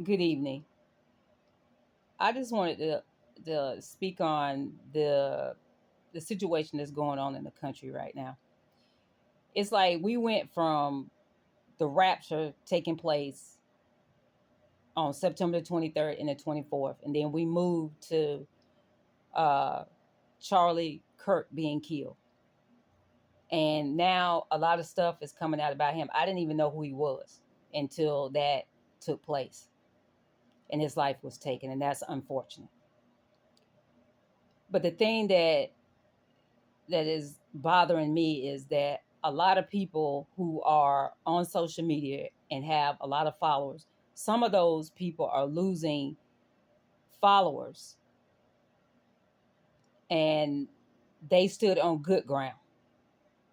Good evening. I just wanted to speak on the situation that's going on in the country right now. It's like we went from the rapture taking place on September the 23rd and the 24th, and then we moved to uh, Charlie Kirk being killed. And now a lot of stuff is coming out about him. I didn't even know who he was until that took place and his life was taken, and that's unfortunate. But the thing that is bothering me is that a lot of people who are on social media and have a lot of followers, some of those people are losing followers and they stood on good ground.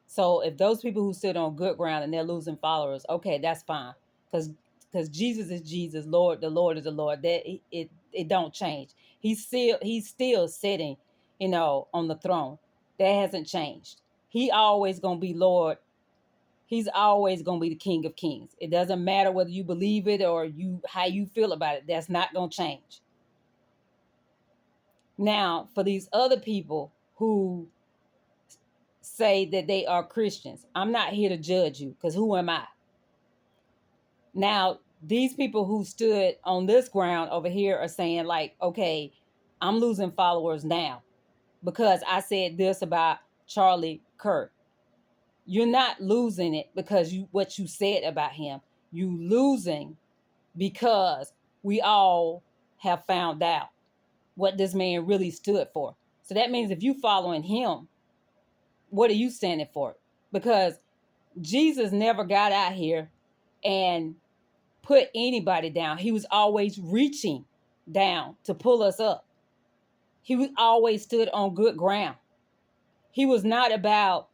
So if those people who stood on good ground and they're losing followers, okay, that's fine. Because Jesus is Jesus, Lord, the Lord is the Lord. That it don't change. He's still sitting, on the throne. That hasn't changed. He always gonna be Lord. He's always gonna be the King of Kings. It doesn't matter whether you believe it or you how you feel about it. That's not gonna change. Now, for these other people who say that they are Christians, I'm not here to judge you because who am I? Now, these people who stood on this ground over here are saying, like, okay, I'm losing followers now because I said this about Charlie Kirk. You're not losing it because you what you said about him. You losing because we all have found out what this man really stood for. So that means if you following him, what are you standing for? Because Jesus never got out here and put anybody down. He was always reaching down to pull us up. He was always stood on good ground. He was not about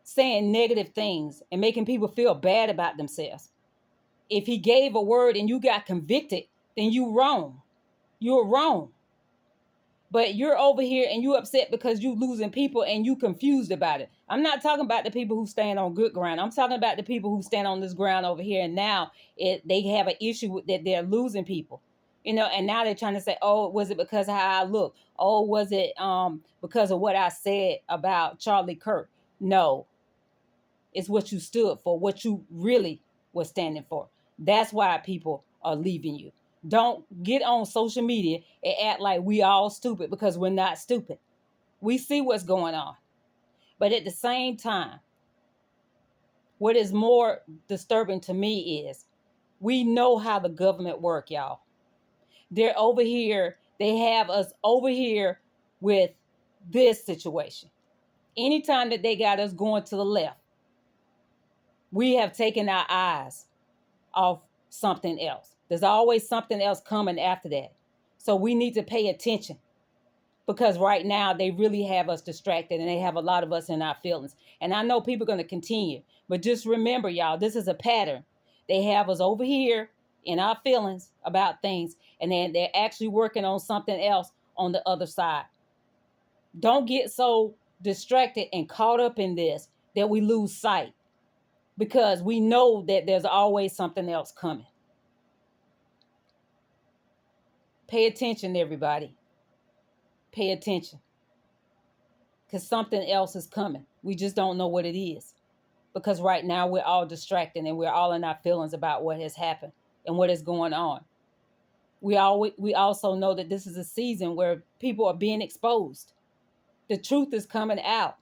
saying negative things and making people feel bad about themselves. If he gave a word and you got convicted, then you wrong. You're wrong. But you're over here and you upset because you losing people and you confused about it. I'm not talking about the people who stand on good ground. I'm talking about the people who stand on this ground over here and now they have an issue with that they're losing people. And now they're trying to say, oh, was it because of how I look? Oh, was it because of what I said about Charlie Kirk? No, it's what you stood for, what you really was standing for. That's why people are leaving you. Don't get on social media and act like we all stupid because we're not stupid. We see what's going on. But at the same time, what is more disturbing to me is we know how the government work, y'all. They're over here. They have us over here with this situation. Anytime that they got us going to the left, we have taken our eyes off something else. There's always something else coming after that. So we need to pay attention because right now they really have us distracted and they have a lot of us in our feelings. And I know people are going to continue, but just remember, y'all, this is a pattern. They have us over here in our feelings about things, and then they're actually working on something else on the other side. Don't get so distracted and caught up in this that we lose sight because we know that there's always something else coming. Pay attention, everybody. Pay attention because something else is coming. We just don't know what it is because right now we're all distracted and we're all in our feelings about what has happened and what is going on. We also know that this is a season where people are being exposed. The truth is coming out.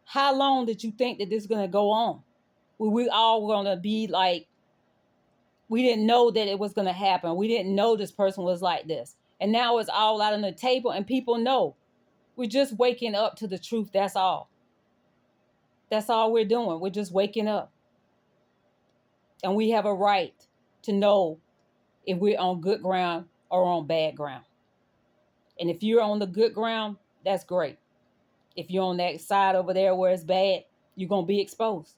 How long did you think that this is going to go on? We all going to be like, we didn't know that it was going to happen. We didn't know this person was like this. And now it's all out on the table and people know. We're just waking up to the truth. That's all. That's all we're doing. We're just waking up. And we have a right to know if we're on good ground or on bad ground. And if you're on the good ground, that's great. If you're on that side over there where it's bad, you're going to be exposed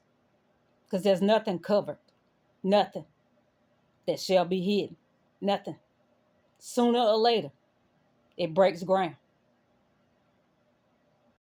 because there's nothing covered. Nothing that shall be hidden. Nothing. Sooner or later, it breaks ground.